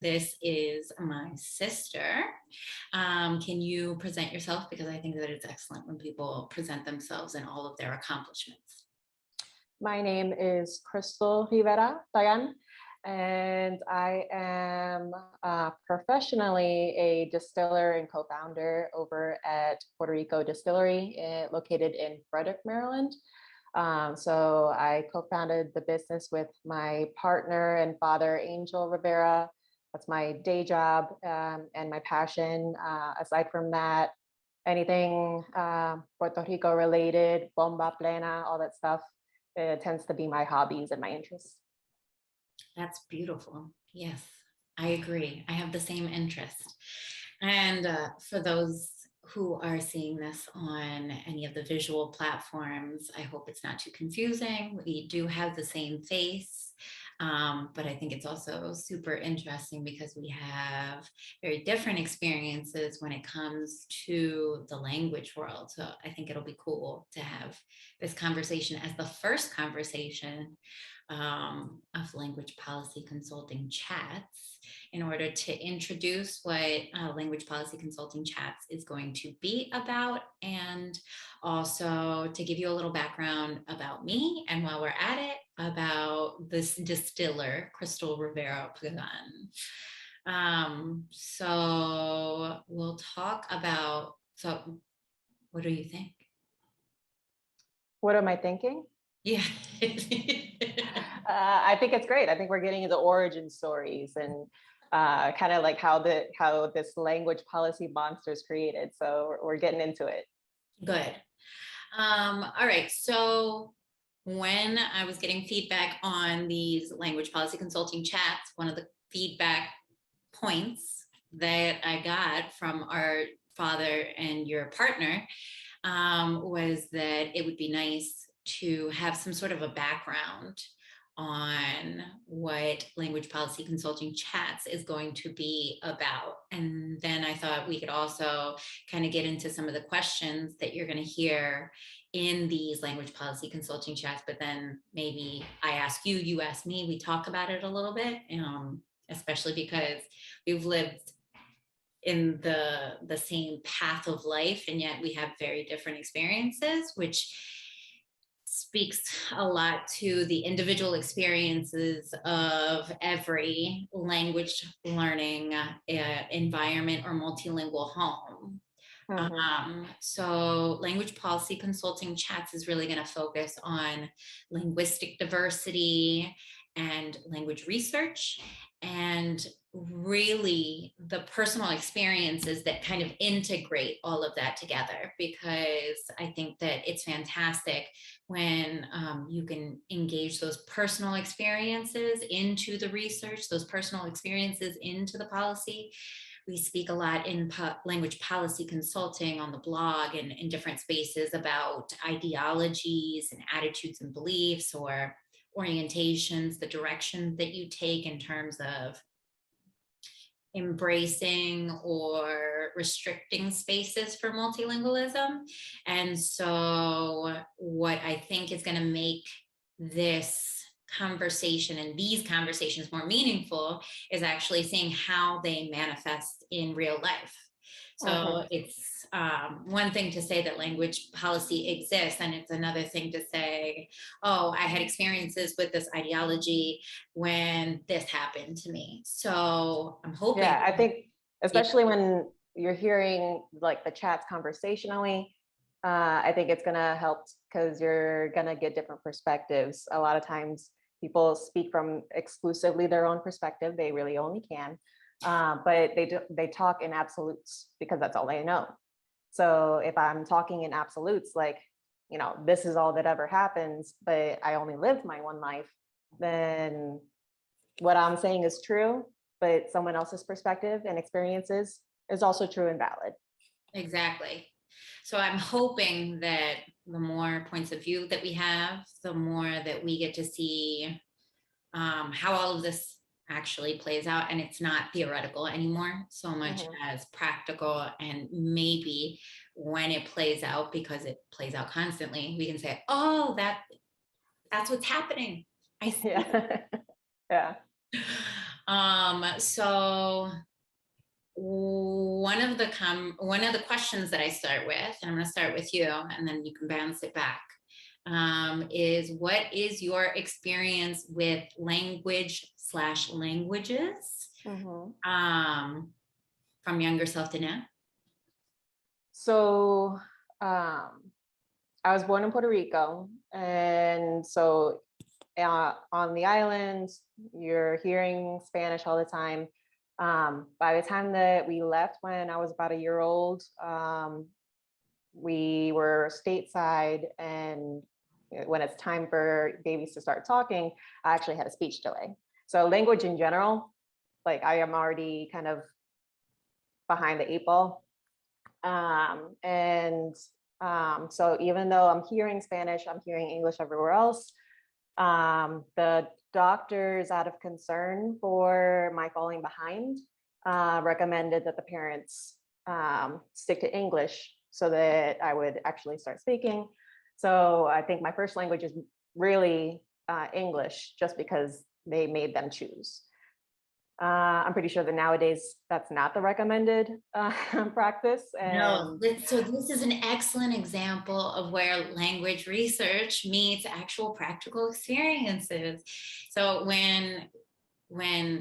This is my sister. Can you present yourself? Because I think that it's excellent when people present themselves and all of their accomplishments. My name is Crystal Rivera Pagán, and I am professionally a distiller and co-founder over at Puerto Rico Distillery, located in Frederick, Maryland. So I co-founded the business with my partner and father, Angel Rivera. That's my day job and my passion. Aside from that, anything Puerto Rico related, bomba plena, all that stuff, it tends to be my hobbies and my interests. That's beautiful. Yes, I agree. I have the same interest. And for those who are seeing this on any of the visual platforms, I hope it's not too confusing. We do have the same face. But I think it's also super interesting because we have very different experiences when it comes to the language world. So I think it'll be cool to have this conversation as the first conversation of language policy consulting chats in order to introduce what language policy consulting chats is going to be about, and also to give you a little background about me, and while we're at it, about this distiller, Crystal Rivera Pagán. So we'll talk about, so what do you think? What am I thinking? Yeah. I think it's great. I think we're getting into origin stories and kind of like how this language policy monster is created. So we're getting into it. Good. All right. So when I was getting feedback on these language policy consulting chats, one of the feedback points that I got from our father and your partner was that it would be nice to have some sort of a background on what language policy consulting chats is going to be about. And then I thought we could also kind of get into some of the questions that you're going to hear in these language policy consulting chats, but then maybe I ask you, you ask me, we talk about it a little bit, especially because we've lived in the same path of life, and yet we have very different experiences, which speaks a lot to the individual experiences of every language learning environment or multilingual home. So language policy consulting chats is really going to focus on linguistic diversity and language research, and really the personal experiences that kind of integrate all of that together, because I think that it's fantastic when you can engage those personal experiences into the research, those personal experiences into the policy. We speak a lot in language policy consulting on the blog and in different spaces about ideologies and attitudes and beliefs or orientations, the direction that you take in terms of embracing or restricting spaces for multilingualism. And so what I think is going to make this conversation and these conversations more meaningful is actually seeing how they manifest in real life. So it's one thing to say that language policy exists, and it's another thing to say, oh, I had experiences with this ideology when this happened to me. So I'm hoping. Yeah, I think especially when you're hearing like the chats conversationally, I think it's gonna help because you're gonna get different perspectives. A lot of times people speak from exclusively their own perspective. They really only can. But they talk in absolutes because that's all they know. So if I'm talking in absolutes, like, you know, this is all that ever happens, but I only lived my one life, then what I'm saying is true, but someone else's perspective and experiences is also true and valid. Exactly. So I'm hoping that the more points of view that we have, the more that we get to see how all of this actually plays out, and it's not theoretical anymore so much as practical. And maybe when it plays out, because it plays out constantly, we can say, oh, that's what's happening. I see. Yeah. So one of the questions that I start with, and I'm going to start with you, and then you can bounce it back, is what is your experience with language/languages from younger self to now? So I was born in Puerto Rico, and so on the islands, you're hearing Spanish all the time. By the time that we left, when I was about a year old, we were stateside, and when it's time for babies to start talking, I actually had a speech delay. So language in general, like I am already kind of behind the eight ball. So even though I'm hearing Spanish, I'm hearing English everywhere else. The doctors, out of concern for my falling behind, recommended that the parents stick to English so that I would actually start speaking. So I think my first language is really English, just because they made them choose. I'm pretty sure that nowadays that's not the recommended practice. No, so this is an excellent example of where language research meets actual practical experiences. So when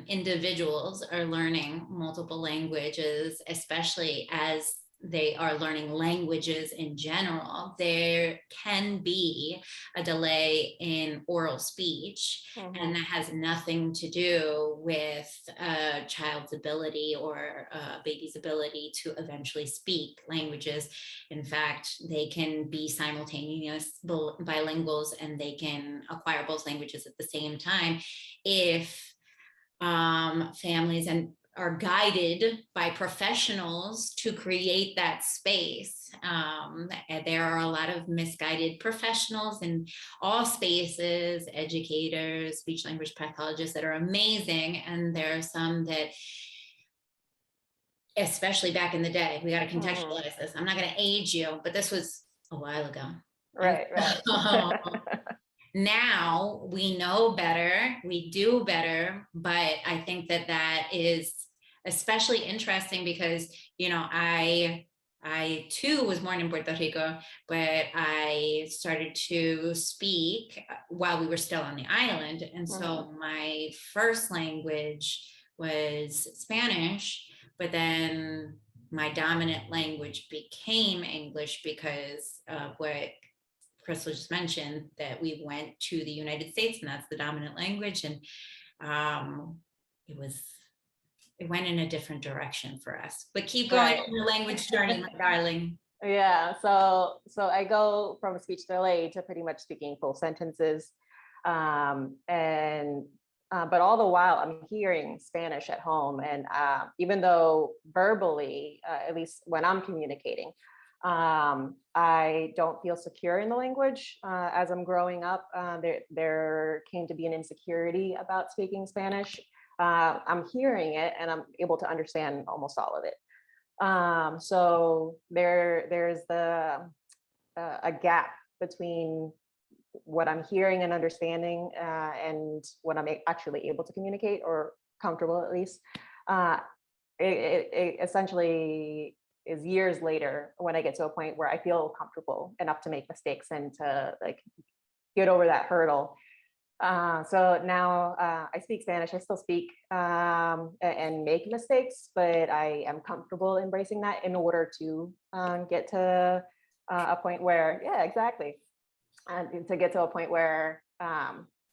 individuals are learning multiple languages, especially as they are learning languages in general, there can be a delay in oral speech, and that has nothing to do with a child's ability or a baby's ability to eventually speak languages. In fact, they can be simultaneous bilinguals, and they can acquire both languages at the same time if families are guided by professionals to create that space. And there are a lot of misguided professionals in all spaces, educators, speech language pathologists that are amazing. And there are some that, especially back in the day, we got to contextualize this. I'm not going to age you, but this was a while ago. Right. Now we know better, we do better, but I think that is especially interesting because, I too was born in Puerto Rico, but I started to speak while we were still on the island. And so my first language was Spanish, but then my dominant language became English because of what Crystal just mentioned, that we went to the United States, and that's the dominant language. And it went in a different direction for us. But keep going on your language journey, my darling. Yeah, so I go from a speech delay to pretty much speaking full sentences. But all the while I'm hearing Spanish at home. And even though verbally, at least when I'm communicating, I don't feel secure in the language. As I'm growing up, there came to be an insecurity about speaking Spanish. I'm hearing it and I'm able to understand almost all of it. So there's a gap between what I'm hearing and understanding and what I'm actually able to communicate, or comfortable at least. It essentially is years later when I get to a point where I feel comfortable enough to make mistakes and to get over that hurdle. So now I speak Spanish. I still speak and make mistakes, but I am comfortable embracing that in order to get to a point where, yeah, exactly. And to get to a point where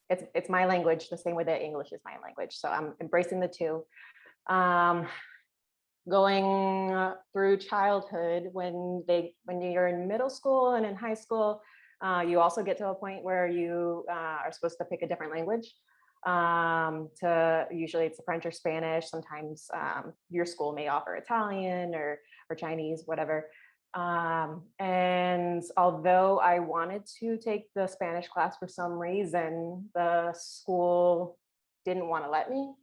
it's my language, the same way that English is my language. So I'm embracing the two. Going through childhood, when you're in middle school and in high school, you also get to a point where you are supposed to pick a different language. Usually it's French or Spanish. Sometimes your school may offer Italian or Chinese, whatever. And although I wanted to take the Spanish class, for some reason, the school didn't want to let me.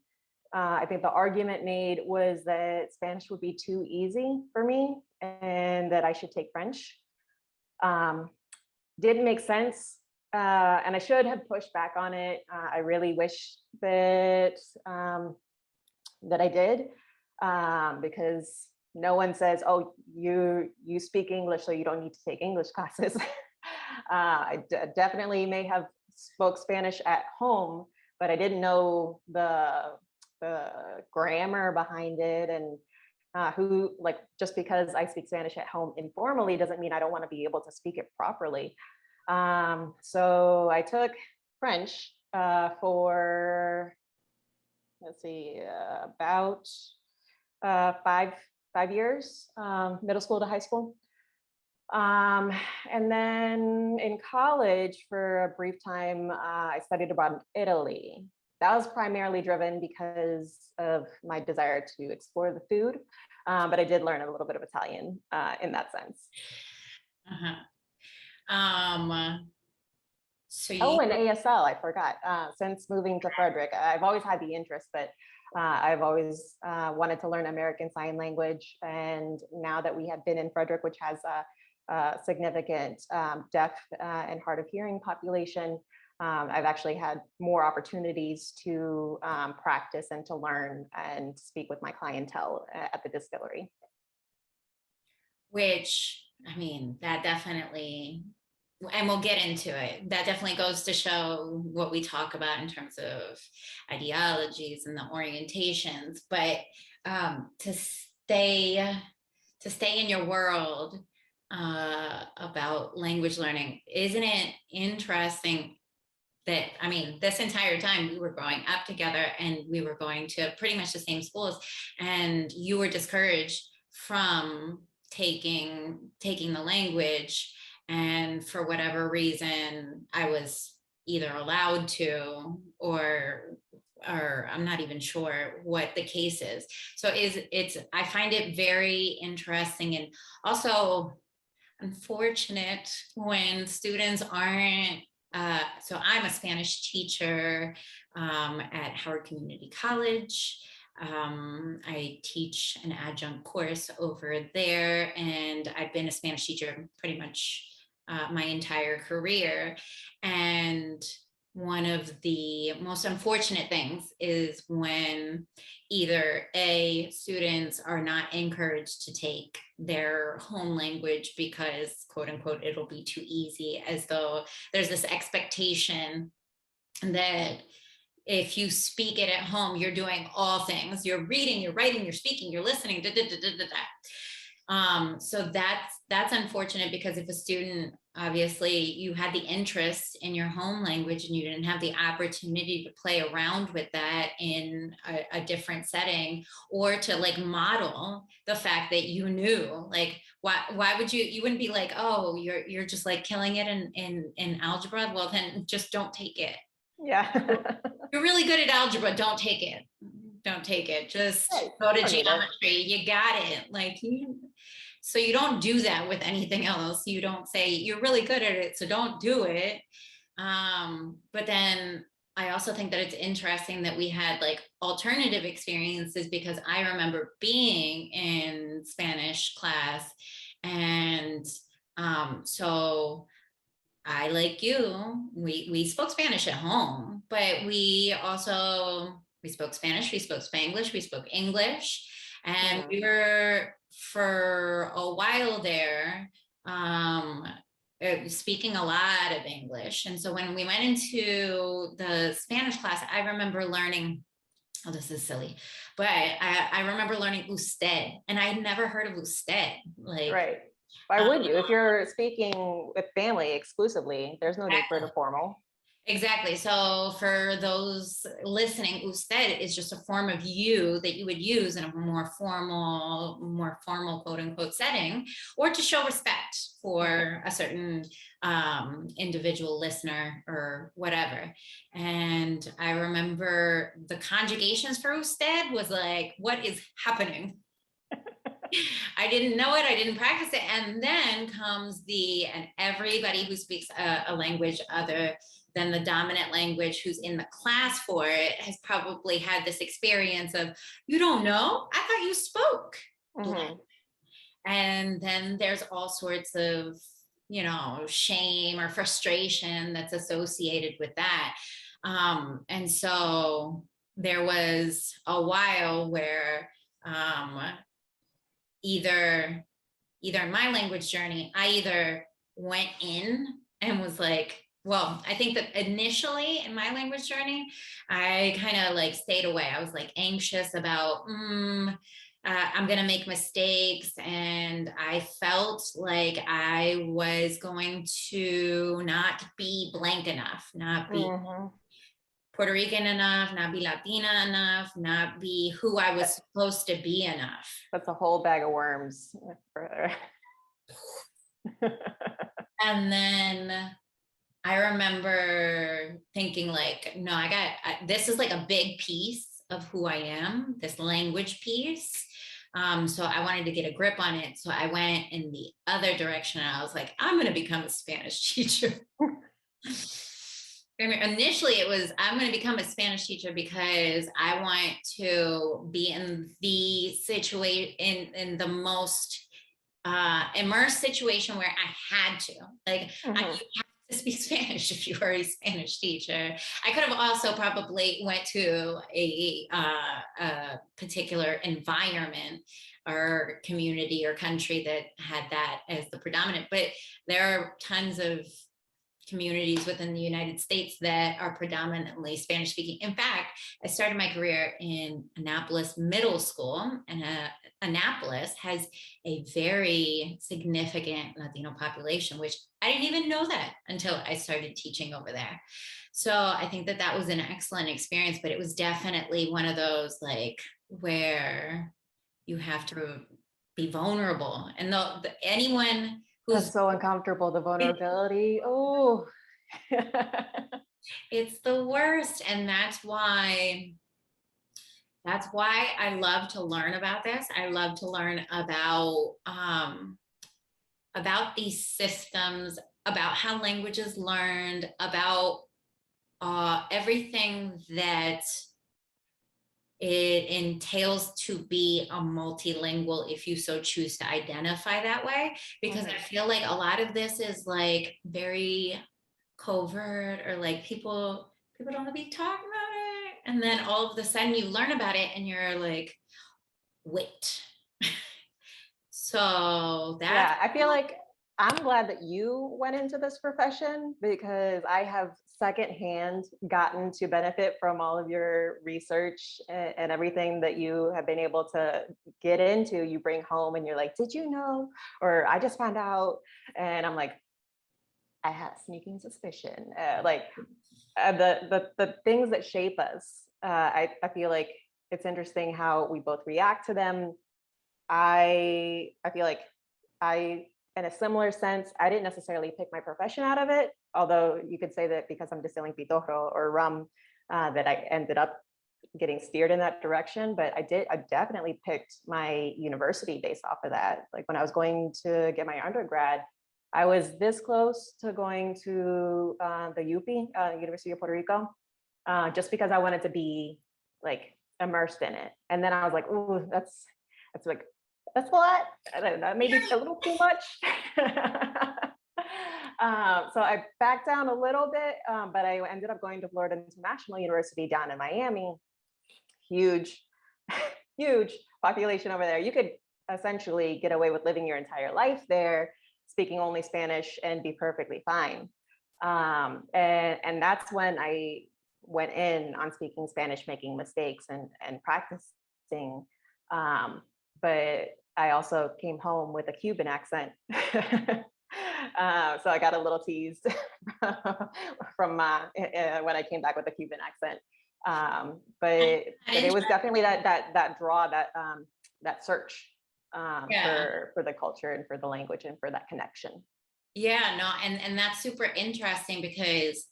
I think the argument made was that Spanish would be too easy for me and that I should take French. Didn't make sense. And I should have pushed back on it. I really wish that that I did, because no one says, "Oh, you speak English, so you don't need to take English classes." Definitely may have spoke Spanish at home, but I didn't know the grammar behind it, and who, like, just because I speak Spanish at home informally doesn't mean I don't want to be able to speak it properly. So I took French for, let's see, about 5 years, middle school to high school. And then in college, for a brief time, I studied abroad in Italy. That was primarily driven because of my desire to explore the food, but I did learn a little bit of Italian in that sense. Uh-huh. So Oh, you, and ASL, I forgot. Since moving to Frederick, I've always had the interest, but I've always wanted to learn American Sign Language. And now that we have been in Frederick, which has a significant deaf and hard of hearing population, I've actually had more opportunities to practice and to learn and speak with my clientele at the distillery. which, I mean, that definitely, and we'll get into it, that definitely goes to show what we talk about in terms of ideologies and the orientations. But to stay in your world about language learning, isn't it interesting that, I mean, this entire time we were growing up together and we were going to pretty much the same schools, and you were discouraged from taking the language, and for whatever reason I was either allowed to, or I'm not even sure what the case is. So I find it very interesting, and also unfortunate when students aren't. So I'm a Spanish teacher at Howard Community College. I teach an adjunct course over there, and I've been a Spanish teacher pretty much my entire career. And one of the most unfortunate things is when either students are not encouraged to take their home language because, quote unquote, it'll be too easy, as though there's this expectation that if you speak it at home, you're doing all things. You're reading, you're writing, you're speaking, you're listening, da, da, da, da, da, da. So that's unfortunate, because if a student, obviously you had the interest in your home language and you didn't have the opportunity to play around with that in a different setting, or to like model the fact that you knew, like, why would you wouldn't be like, oh, you're just like killing it in algebra, well then just don't take it. Yeah. You're really good at algebra, don't take it. Just go to geometry. You got it. Like, so you don't do that with anything else. You don't say you're really good at it, so don't do it. But then I also think that it's interesting that we had like alternative experiences, because I remember being in Spanish class, and so I, like you, we spoke Spanish at home, but we spoke Spanish, we spoke Spanglish, we spoke English, and we were, for a while there, speaking a lot of English. And so when we went into the Spanish class, I remember learning, oh, this is silly, but I remember learning usted, and I had never heard of usted. Like, right. Why would you? If you're speaking with family exclusively, there's no need for the formal. Exactly. So for those listening, usted is just a form of you that you would use in a more formal, quote unquote setting, or to show respect for a certain individual listener or whatever. And I remember the conjugations for usted was like, what is happening? I didn't know it. I didn't practice it. And then comes and everybody who speaks a language other than the dominant language, who's in the class for it, has probably had this experience of, you don't know? I thought you spoke. Mm-hmm. And then there's all sorts of, shame or frustration that's associated with that. And so there was a while where either in my language journey, I either went in and was like, well, I think that initially in my language journey, I kind of like stayed away. I was like anxious about, I'm going to make mistakes. And I felt like I was going to not be blank enough, not be Puerto Rican enough, not be Latina enough, not be who I was supposed to be enough. That's a whole bag of worms. And then I remember thinking like, no, this is like a big piece of who I am, this language piece. So I wanted to get a grip on it. So I went in the other direction and I was like, I'm going to become a Spanish teacher. Initially it was, I'm going to become a Spanish teacher because I want to be in the situation, in the most immersed situation where I had to, like, I have to speak Spanish if you are a Spanish teacher. I could have also probably went to a particular environment or community or country that had that as the predominant, but there are tons of communities within the United States that are predominantly Spanish speaking. In fact, I started my career in Annapolis Middle School, and Annapolis has a very significant Latino population, which I didn't even know that until I started teaching over there. So I think that that was an excellent experience, but it was definitely one of those like where you have to be vulnerable, and anyone who's That's so uncomfortable, the vulnerability. Oh, it's the worst. And that's why I love to learn about this. I love to learn about these systems, about how language is learned, about everything that it entails to be a multilingual, if you so choose to identify that way, because I feel like a lot of this is like very covert, or like people don't want to be talking about it, and then all of a sudden you learn about it and you're like, wait. So yeah, I feel like I'm glad that you went into this profession, because I have secondhand gotten to benefit from all of your research and everything that you have been able to get into. You bring home and you're like, did you know? Or I just found out. And I'm like, I have sneaking suspicion. The things that shape us. I feel like it's interesting how we both react to them. I feel like in a similar sense, I didn't necessarily pick my profession out of it, although you could say that because I'm distilling pitorro or rum, that I ended up getting steered in that direction. But I definitely picked my university based off of that. Like when I was going to get my undergrad, I was this close to going to the UP, University of Puerto Rico, just because I wanted to be like immersed in it. And then I was like, ooh, that's a lot. I don't know, maybe a little too much. So I backed down a little bit, but I ended up going to Florida International University down in Miami. Huge, huge population over there. You could essentially get away with living your entire life there, speaking only Spanish, and be perfectly fine. And that's when I went in on speaking Spanish, making mistakes and practicing. But I also came home with a Cuban accent. So I got a little teased from when I came back with a Cuban accent. But it was definitely that draw, that search for the culture and for the language and for that connection. Yeah, no, and that's super interesting because,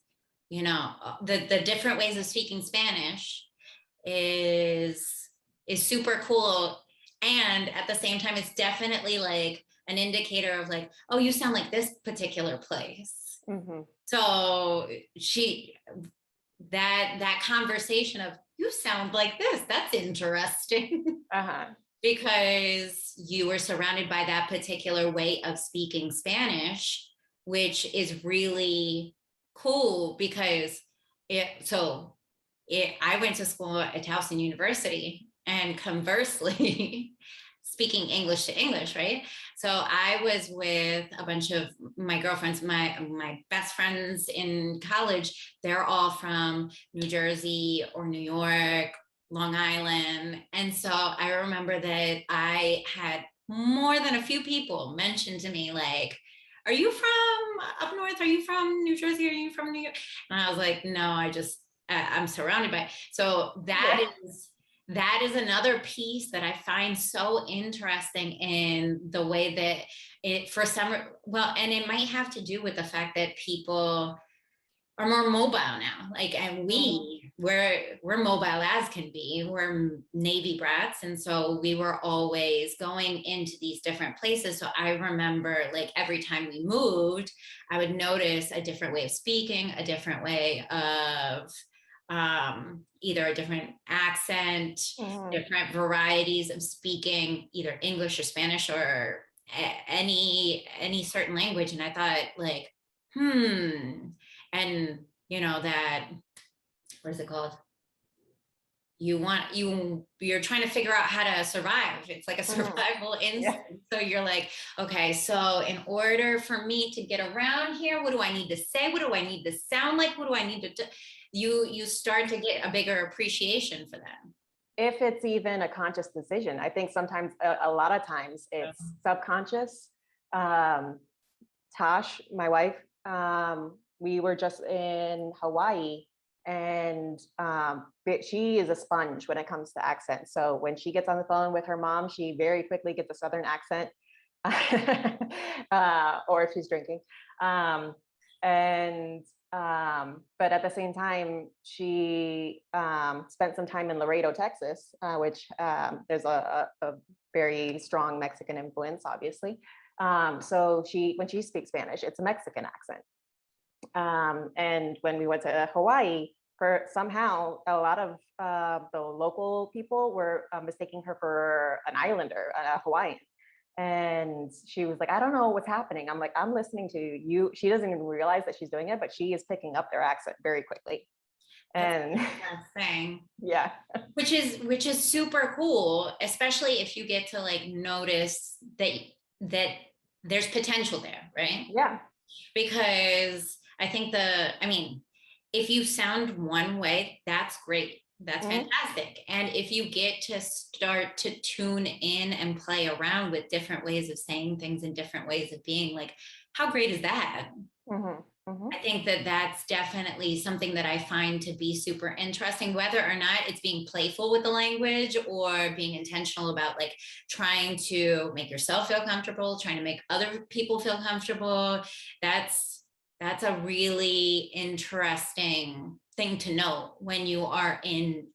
you know, the different ways of speaking Spanish is super cool. And at the same time, it's definitely like an indicator of like, oh, you sound like this particular place. So that conversation of, you sound like this, that's interesting. Because you were surrounded by that particular way of speaking Spanish, which is really cool because so I went to school at Towson University, and conversely, speaking English to English, right? So I was with a bunch of my girlfriends, my best friends in college. They're all from New Jersey or New York, Long Island. And so I remember that I had more than a few people mention to me, like, are you from up north? Are you from New Jersey? Are you from New York? And I was like, no, I'm surrounded by. So that is another piece that I find so interesting in the way that it, for some, well, and it might have to do with the fact that people are more mobile now. Like, and we're mobile as can be. We're Navy brats, and so we were always going into these different places. So I remember, like, every time we moved, I would notice a different way of speaking, a different way of either a different accent, different varieties of speaking, either English or Spanish or any certain language. And I thought, like, and that, what is it called? You're trying to figure out how to survive. It's like a survival instinct. So you're like, okay, so in order for me to get around here, what do I need to say? What do I need to sound like? What do I need to do? You start to get a bigger appreciation for them. If it's even a conscious decision. I think sometimes, a lot of times, it's subconscious. Tosh, my wife, we were just in Hawaii, and she is a sponge when it comes to accent. So when she gets on the phone with her mom, she very quickly gets a Southern accent, or if she's drinking. But at the same time, she spent some time in Laredo, Texas, which there's a very strong Mexican influence, obviously. So when she speaks Spanish, it's a Mexican accent. And when we went to Hawaii, somehow a lot of the local people were mistaking her for an islander, a Hawaiian. And she was like, I don't know what's happening. I'm like, I'm listening to you. She doesn't even realize that she's doing it, but she is picking up their accent very quickly. And thing. Yeah. Which is super cool, especially if you get to, like, notice that there's potential there, right? Yeah. Because I think if you sound one way, that's great. That's fantastic. And if you get to start to tune in and play around with different ways of saying things and different ways of being, like, how great is that? I think that that's definitely something that I find to be super interesting, whether or not it's being playful with the language or being intentional about, like, trying to make yourself feel comfortable, trying to make other people feel comfortable. That's a really interesting thing to know when you are in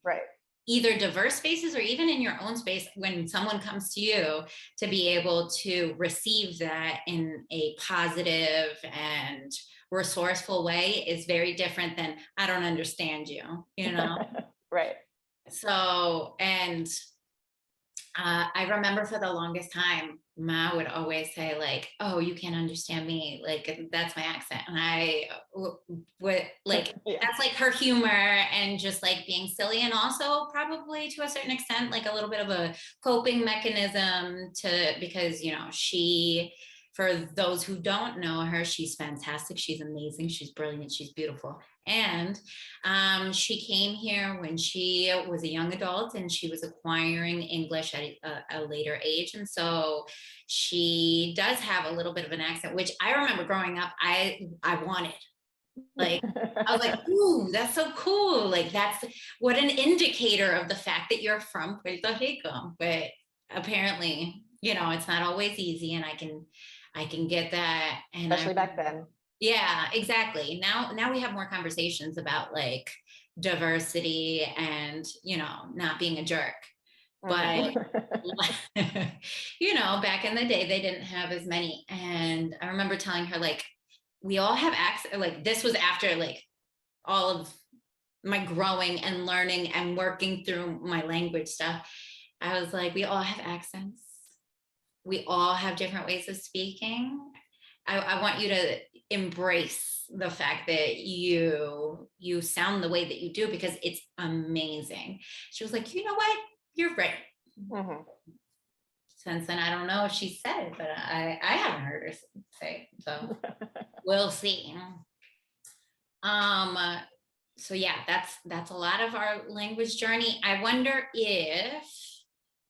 either diverse spaces or even in your own space. When someone comes to you, to be able to receive that in a positive and resourceful way is very different than, I don't understand you, Right. So, and I remember for the longest time, Ma would always say, like, oh, you can't understand me. Like, that's my accent. And I would, like, that's like her humor and just, like, being silly. And also probably to a certain extent, like, a little bit of a coping mechanism because, she, for those who don't know her, she's fantastic. She's amazing. She's brilliant. She's beautiful. And she came here when she was a young adult, and she was acquiring English at a later age. And so she does have a little bit of an accent, which I remember growing up, I wanted. Like, I was like, ooh, that's so cool. Like, that's what an indicator of the fact that you're from Puerto Rico. But apparently, it's not always easy, and I can get that. And especially back then. Yeah, exactly. Now we have more conversations about, like, diversity and, not being a jerk. But, back in the day, they didn't have as many. And I remember telling her, like, we all have access. Like, this was after, like, all of my growing and learning and working through my language stuff. I was like, we all have accents. We all have different ways of speaking. I want you to embrace the fact that you sound the way that you do, because it's amazing. She was like, you know what? You're right. Mhm. Since then, I don't know if she said it, but I haven't heard her say it, so we'll see. So yeah, that's a lot of our language journey. I wonder if,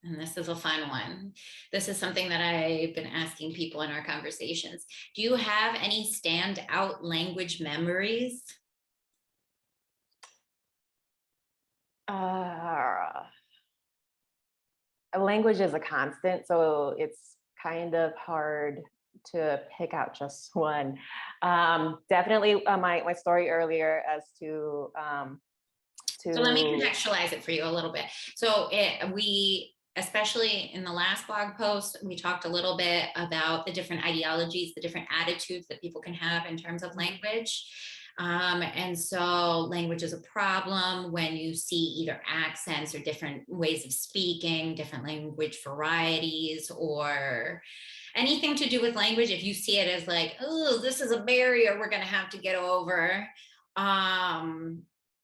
and this is a fun one, this is something that I've been asking people in our conversations. Do you have any standout language memories? A language is a constant, so it's kind of hard to pick out just one. Definitely my story earlier as So let me to contextualize it for you a little bit. So we, especially in the last blog post, we talked a little bit about the different ideologies, the different attitudes that people can have in terms of language. And so language is a problem when you see either accents or different ways of speaking, different language varieties, or anything to do with language. If you see it as like, oh, this is a barrier we're going to have to get over.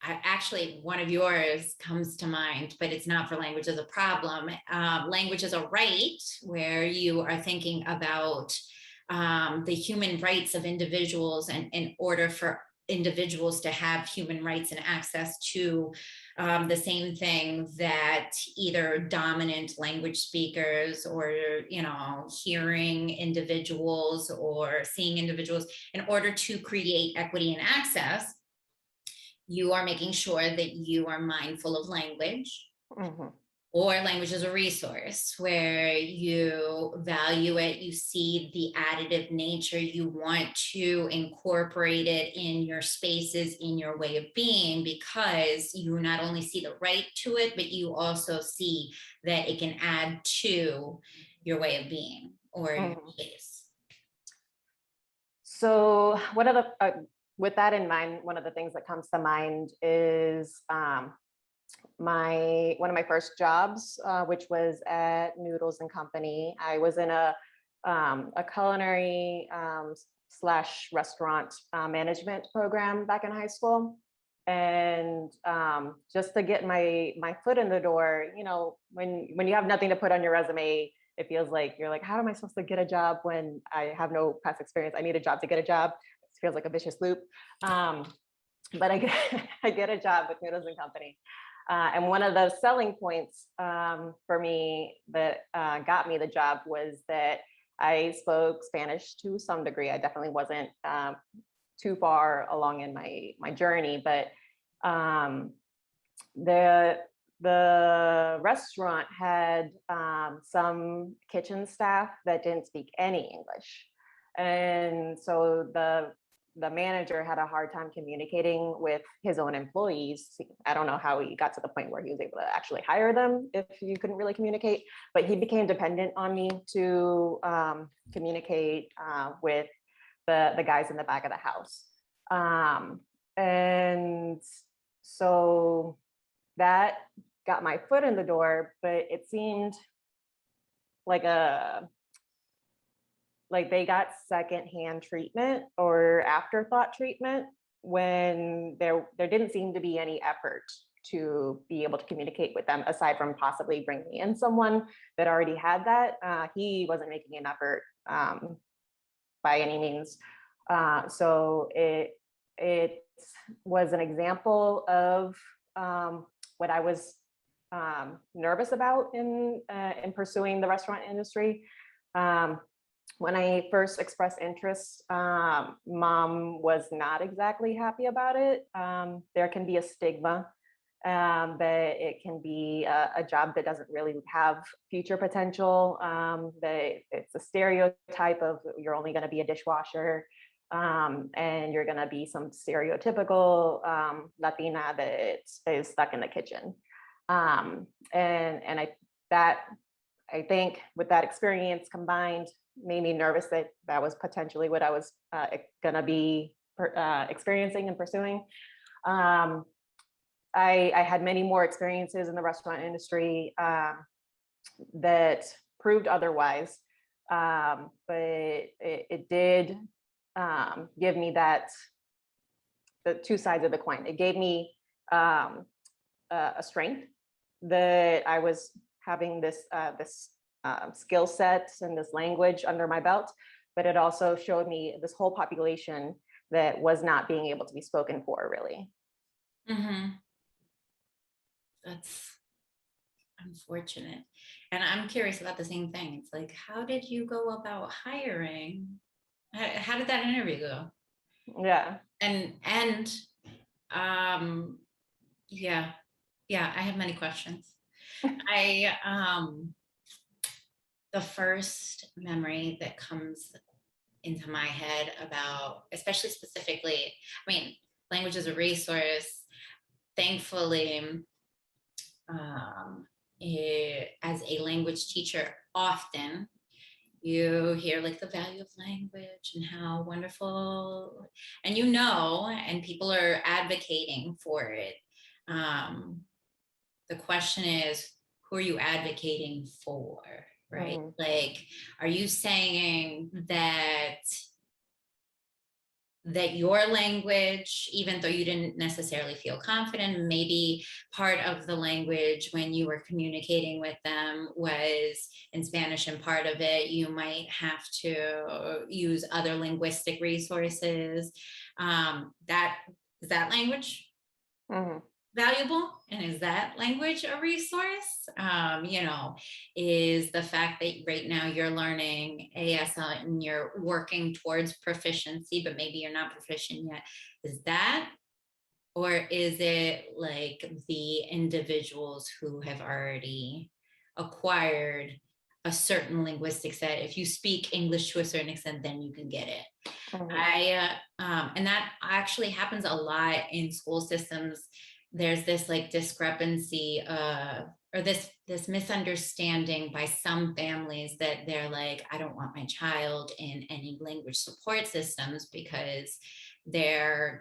Actually, one of yours comes to mind, but it's not for language as a problem. Language as a right, where you are thinking about the human rights of individuals, and in order for individuals to have human rights and access to the same thing that either dominant language speakers or, hearing individuals or seeing individuals, in order to create equity and access, you are making sure that you are mindful of language. Mhm. Or language as a resource, where you value it, you see the additive nature, you want to incorporate it in your spaces, in your way of being, because you not only see the right to it, but you also see that it can add to your way of being or your Mhm. space. So one of the with that in mind, one of the things that comes to mind is one of my first jobs, which was at Noodles and Company. I was in a culinary slash restaurant management program back in high school. And just to get my foot in the door, when you have nothing to put on your resume, it feels like you're like, how am I supposed to get a job when I have no past experience? I need a job to get a job. It feels like a vicious loop. But I get a job with Noodles and Company. And one of the selling points for me that got me the job was that I spoke Spanish to some degree. I definitely wasn't too far along in my journey, but the restaurant had some kitchen staff that didn't speak any English, and so the manager had a hard time communicating with his own employees. I don't know how he got to the point where he was able to actually hire them if you couldn't really communicate, but he became dependent on me to communicate with the guys in the back of the house. And so that got my foot in the door, but it seemed like they got secondhand treatment or afterthought treatment when there didn't seem to be any effort to be able to communicate with them, aside from possibly bringing in someone that already had that. He wasn't making an effort by any means. So it was an example of what I was nervous about in pursuing the restaurant industry. When I first expressed interest, mom was not exactly happy about it. There can be a stigma that it can be a job that doesn't really have future potential. That it's a stereotype of you're only going to be a dishwasher, and you're going to be some stereotypical Latina that is stuck in the kitchen. And I think with that experience combined, made me nervous that was potentially what I was going to be experiencing and pursuing. I had many more experiences in the restaurant industry that proved otherwise, but it did give me that the two sides of the coin. It gave me a strength that I was having this skill set and this language under my belt, but it also showed me this whole population that was not being able to be spoken for, really. Mm-hmm. That's unfortunate. And I'm curious about the same thing. It's like, how did you go about hiring? How did that interview go? Yeah. And yeah, I have many questions. The first memory that comes into my head about, especially specifically, I mean, language is a resource. Thankfully, as a language teacher, often you hear like the value of language and how wonderful, and and people are advocating for it. The question is, who are you advocating for, right? Mm-hmm. Like, are you saying that your language, even though you didn't necessarily feel confident, maybe part of the language when you were communicating with them was in Spanish and part of it you might have to use other linguistic resources? That is that language valuable, and is that language a resource? Is the fact that right now you're learning ASL and you're working towards proficiency, but maybe you're not proficient yet, is that, or is it like the individuals who have already acquired a certain linguistic set? If you speak English to a certain extent, then you can get it. And that actually happens a lot in school systems. There's this like discrepancy or this misunderstanding by some families that they're like, I don't want my child in any language support systems because the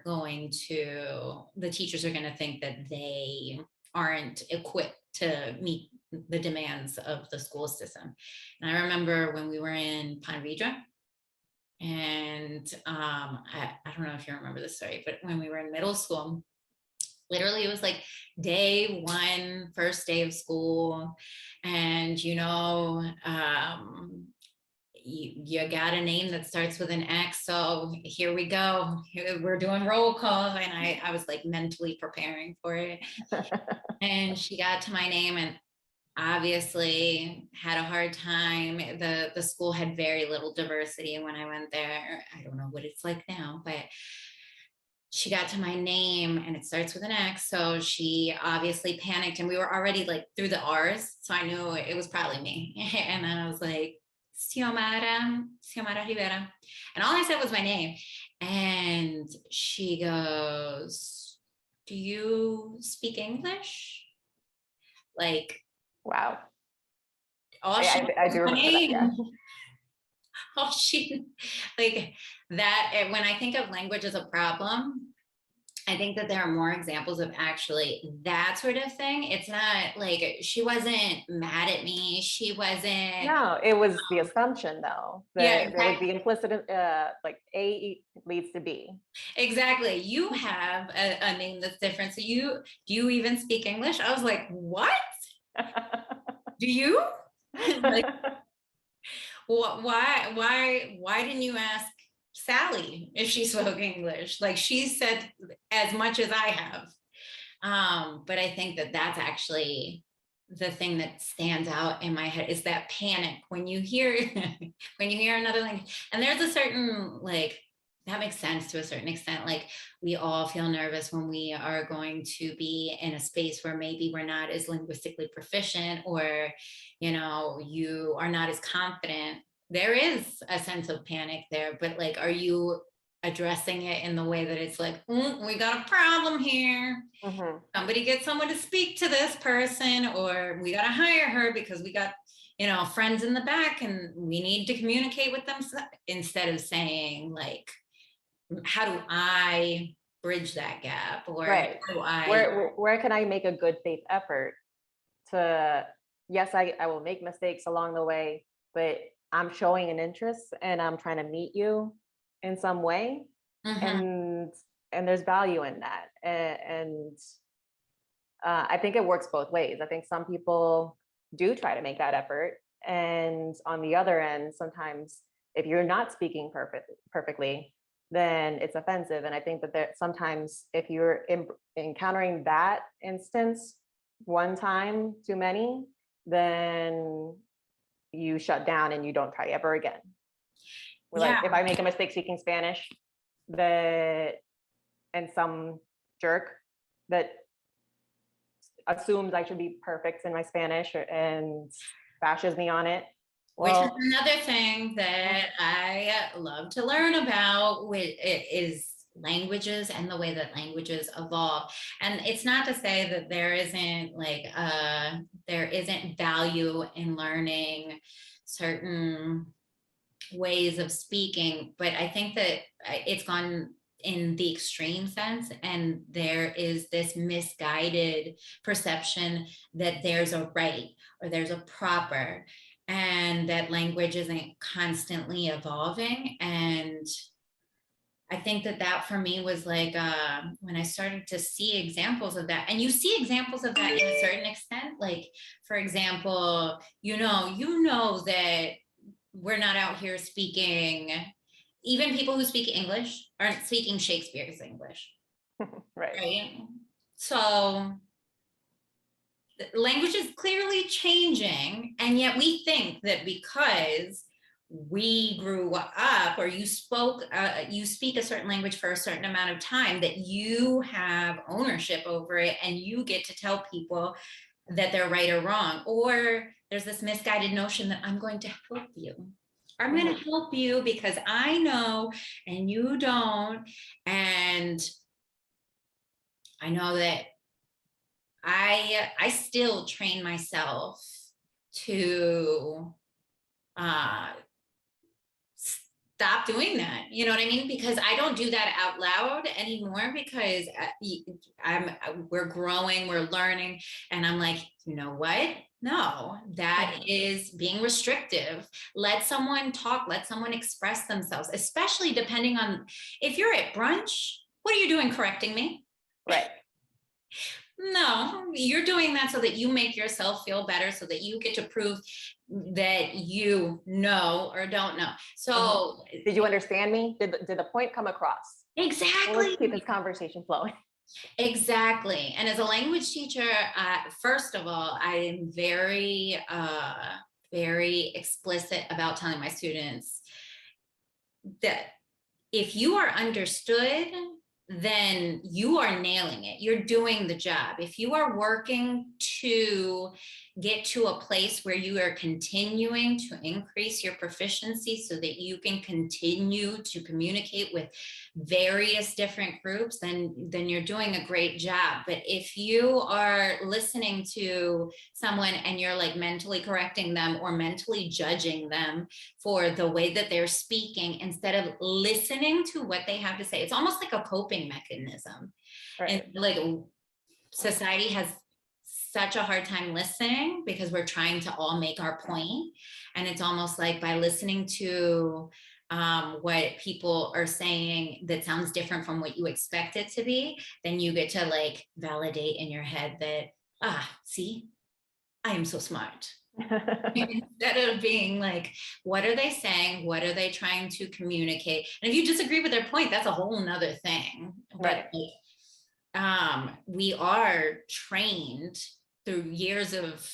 teachers are going to think that they aren't equipped to meet the demands of the school system. And I remember when we were in Ponte Vedra, and I don't know if you remember this story, but when we were in middle school, literally it was like day one, first day of school, and you got a name that starts with an X, so here we go, we're doing roll call, and I was like mentally preparing for it. And she got to my name and obviously had a hard time. The school had very little diversity when I went there. I don't know what it's like now, but she got to my name and it starts with an X. So she obviously panicked, and we were already like through the R's. So I knew it was probably me. And then I was like, Xiomara Rivera. And all I said was my name. And she goes, do you speak English? Like, wow. I do remember that, yeah. Like that. When I think of language as a problem, I think that there are more examples of actually that sort of thing. It's not like she wasn't mad at me. She wasn't. No, it was the assumption though that Yeah, there was the implicit, like A leads to B. Exactly. You have a name that's different. So do you even speak English? I was like, what? Do you? Like, why didn't you ask Sally if she spoke English? Like, she said as much as I have. But I think that that's actually the thing that stands out in my head, is that panic when you hear another language. And there's a certain, like, that makes sense to a certain extent. Like, we all feel nervous when we are going to be in a space where maybe we're not as linguistically proficient, or, you are not as confident. There is a sense of panic there, but like, are you addressing it in the way that it's like, we got a problem here. Somebody get someone to speak to this person, or we got to hire her because we got, friends in the back and we need to communicate with them, instead of saying like, how do I bridge that gap? Or right. how do I, where can I make a good faith effort to, yes, I will make mistakes along the way, but I'm showing an interest and I'm trying to meet you in some way. And there's value in that. And I think it works both ways. I think some people do try to make that effort. And on the other end, sometimes if you're not speaking perfectly, then it's offensive. And I think that sometimes if you're encountering that instance one time too many, then you shut down and you don't try ever again. Like if I make a mistake speaking Spanish, and some jerk that assumes I should be perfect in my Spanish and bashes me on it. Well, which is another thing that I love to learn about is languages and the way that languages evolve. And it's not to say that there isn't value in learning certain ways of speaking, but I think that it's gone in the extreme sense, and there is this misguided perception that there's a right or there's a proper, and that language isn't constantly evolving. And I think that for me was like when I started to see examples of that, and you see examples of that in a certain extent, like for example, you know that we're not out here speaking, even people who speak English aren't speaking Shakespeare's English. Right? So the language is clearly changing, and yet we think that because we grew up, or you speak a certain language for a certain amount of time, that you have ownership over it and you get to tell people that they're right or wrong. Or there's this misguided notion that I'm going to help you. I'm going to help you because I know and you don't. And I know that I still train myself to stop doing that. You know what I mean? Because I don't do that out loud anymore, because we're growing, we're learning. And I'm like, you know what? No, that is being restrictive. Let someone talk, let someone express themselves, especially depending on if you're at brunch, what are you doing correcting me? Right. No, you're doing that so that you make yourself feel better, so that you get to prove that you know or don't know. So did you understand me? Did the point come across? Exactly. Well, let's keep this conversation flowing. Exactly. And as a language teacher, first of all, I am very, very explicit about telling my students that if you are understood, then you are nailing it. You're doing the job. If you are working to get to a place where you are continuing to increase your proficiency so that you can continue to communicate with various different groups, then you're doing a great job. But if you are listening to someone and you're like mentally correcting them or mentally judging them for the way that they're speaking instead of listening to what they have to say, it's almost like a coping mechanism. Right. And like society has such a hard time listening because we're trying to all make our point. And it's almost like by listening to what people are saying that sounds different from what you expect it to be, then you get to like validate in your head that, see, I am so smart. Instead of being like, what are they saying? What are they trying to communicate? And if you disagree with their point, that's a whole nother thing. Right. But we are trained through years of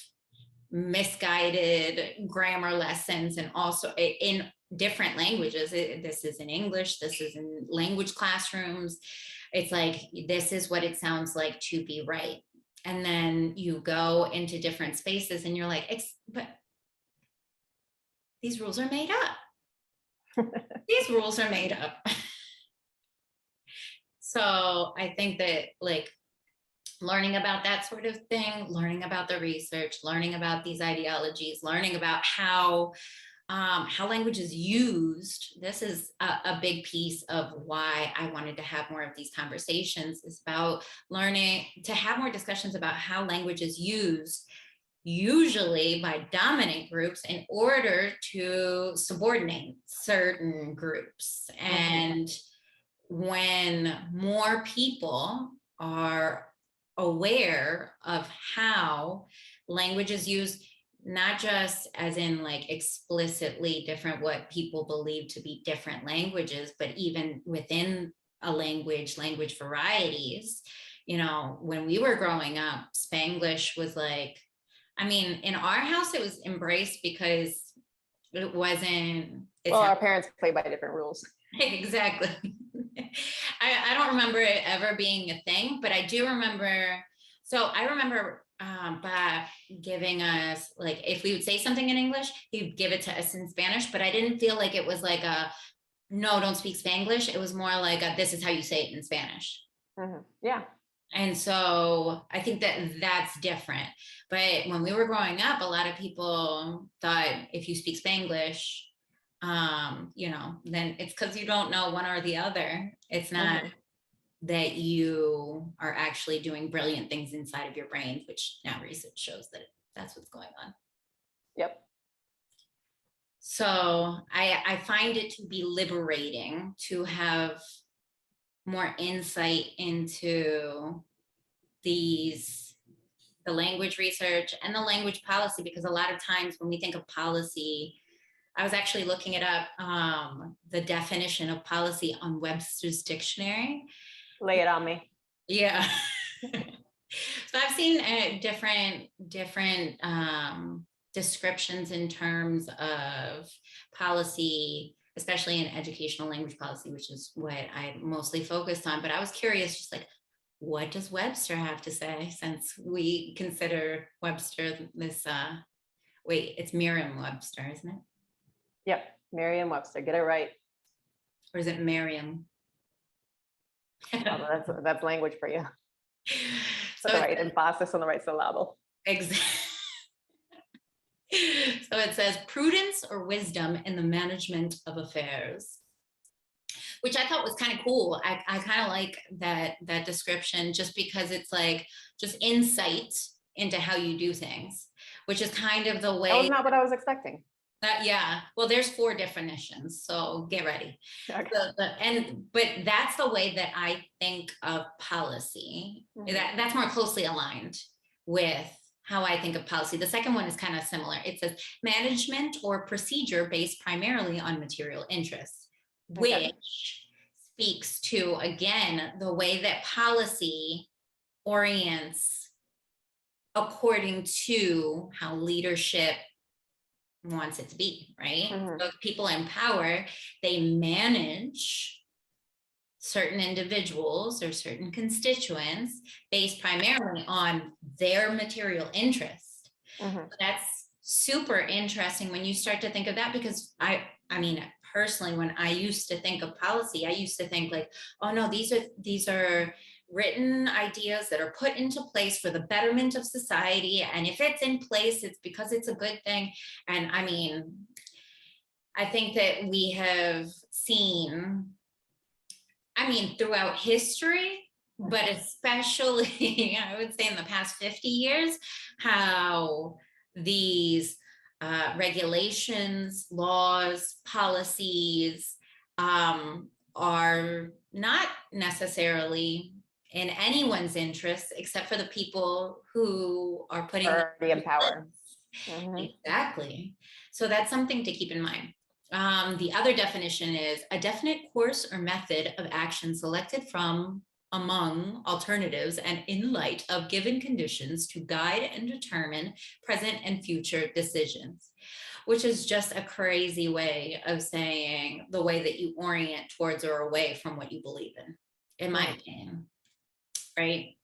misguided grammar lessons, and also in different languages. This is in English, this is in language classrooms. It's like, this is what it sounds like to be right. And then you go into different spaces and you're like, but these rules are made up. These rules are made up. So I think that like learning about that sort of thing, learning about the research, learning about these ideologies, learning about how language is used. This is a big piece of why I wanted to have more of these conversations, is about learning to have more discussions about how language is used, usually by dominant groups, in order to subordinate certain groups. And when more people are aware of how language is used, not just as in like explicitly different what people believe to be different languages, but even within a language varieties. You know, when we were growing up, Spanglish was like, I mean, in our house, it was embraced because it wasn't. Well, our parents play by different rules. Exactly. I don't remember it ever being a thing, but I do remember. So I remember Bob giving us, like, if we would say something in English, he'd give it to us in Spanish, but I didn't feel like it was like a, no, don't speak Spanglish. It was more like a, this is how you say it in Spanish. Mm-hmm. Yeah. And so I think that that's different. But when we were growing up, a lot of people thought if you speak Spanglish, you know, then it's because you don't know one or the other. It's not that you are actually doing brilliant things inside of your brain, which now research shows that that's what's going on. Yep. So I find it to be liberating to have more insight into the language research and the language policy, because a lot of times when we think of policy, I was actually looking it up, the definition of policy on Webster's dictionary. Lay it on me. Yeah. So I've seen different descriptions in terms of policy, especially in educational language policy, which is what I mostly focused on. But I was curious, just like, what does Webster have to say, since we consider Webster this, wait, it's Merriam-Webster, isn't it? Yep, Merriam-Webster, get it right. Or is it Merriam? Oh, that's language for you. So the right emphasis on the right syllable. Exactly. So it says prudence or wisdom in the management of affairs, which I thought was kind of cool. I kind of like that description, just because it's like just insight into how you do things, which is kind of the way. That was not what I was expecting. Yeah, well, there's 4 definitions, so get ready. Okay. But that's the way that I think of policy. That's more closely aligned with how I think of policy. The second one is kind of similar. It says management or procedure based primarily on material interests, which speaks to, again, the way that policy orients according to how leadership wants it to be, right? So people in power, they manage certain individuals or certain constituents based primarily on their material interest. That's super interesting when you start to think of that, because I mean, personally, when I used to think of policy, I used to think like, oh no, these are written ideas that are put into place for the betterment of society. And if it's in place, it's because it's a good thing. And I mean, I think that we have seen, throughout history, but especially, I would say in the past 50 years, how these regulations, laws, policies are not necessarily in anyone's interest, except for the people who are putting already in power. Exactly. So that's something to keep in mind. The other definition is a definite course or method of action selected from among alternatives and in light of given conditions to guide and determine present and future decisions, which is just a crazy way of saying the way that you orient towards or away from what you believe in my opinion, right?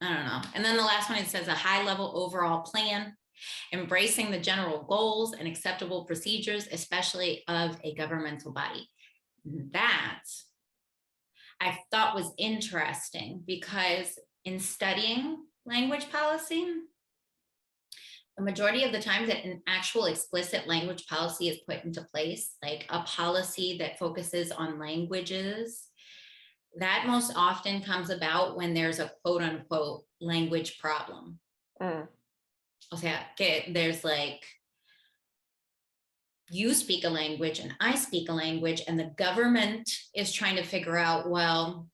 I don't know. And then the last one, it says a high level overall plan, embracing the general goals and acceptable procedures, especially of a governmental body. That I thought was interesting, because in studying language policy, the majority of the time that an actual explicit language policy is put into place, like a policy that focuses on languages, that most often comes about when there's a quote unquote language problem. O sea, que there's like you speak a language and I speak a language, and the government is trying to figure out, well,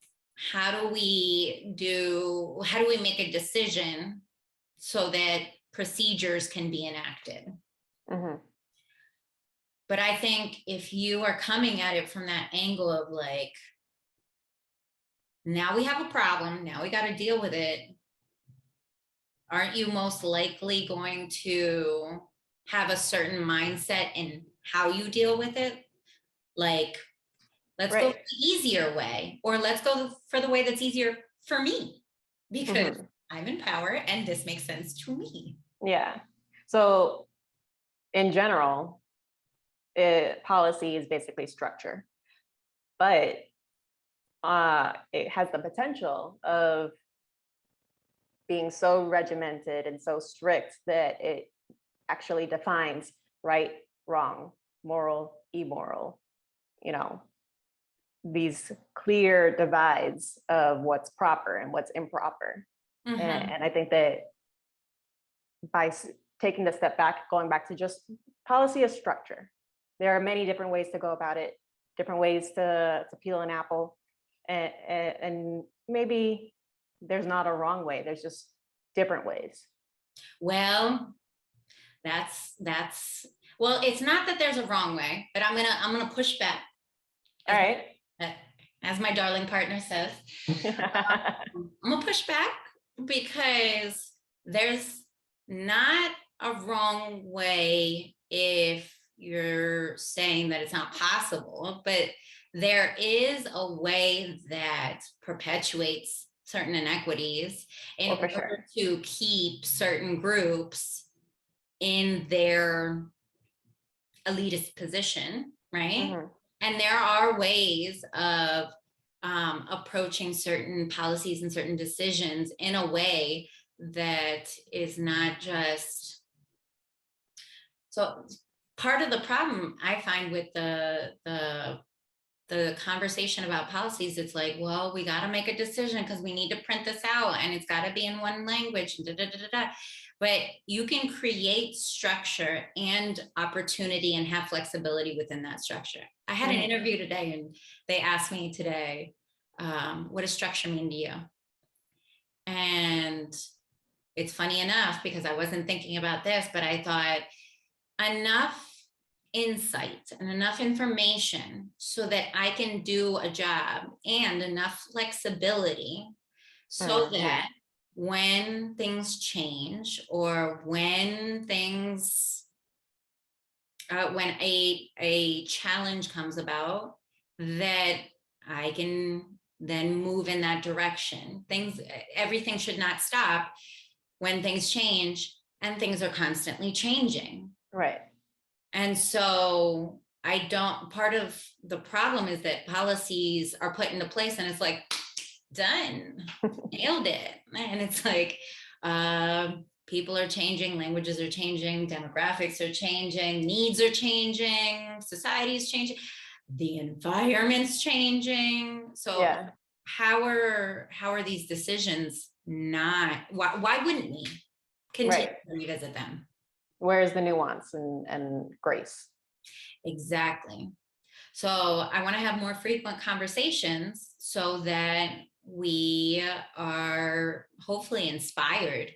how do we make a decision so that procedures can be enacted? Mm-hmm. But I think if you are coming at it from that angle of like, now we have a problem, now we got to deal with it, aren't you most likely going to have a certain mindset in how you deal with it? Like, let's go the easier way, or let's go for the way that's easier for me, because I'm in power and this makes sense to me. Yeah. So in general, policy is basically structure, but it has the potential of being so regimented and so strict that it actually defines right, wrong, moral, immoral, these clear divides of what's proper and what's improper. And I think that by taking the step back, going back to just policy as structure, there are many different ways to go about it, different ways to peel an apple. And maybe there's not a wrong way, there's just different ways. Well, well, it's not that there's a wrong way, but I'm gonna push back. All right. As my darling partner says, I'm gonna push back, because there's not a wrong way if you're saying that it's not possible, but there is a way that perpetuates certain inequities in order to keep certain groups in their elitist position, right? And there are ways of approaching certain policies and certain decisions in a way that is not just. So part of the problem I find with the conversation about policies, it's like, well, we got to make a decision because we need to print this out and it's got to be in one language. But you can create structure and opportunity and have flexibility within that structure. I had an interview today and they asked me today, what does structure mean to you? And it's funny enough, because I wasn't thinking about this, but I thought, enough insight and enough information so that I can do a job, and enough flexibility so that when things change, or when things, when a challenge comes about, that I can then move in that direction. Everything should not stop when things change, and things are constantly changing. Right. And so part of the problem is that policies are put into place and it's like, done, nailed it. And it's like, people are changing, languages are changing, demographics are changing, needs are changing, society is changing, the environment's changing. So how are these decisions not, why wouldn't we continue to revisit them? Where's the nuance and grace? Exactly. So I want to have more frequent conversations so that we are hopefully inspired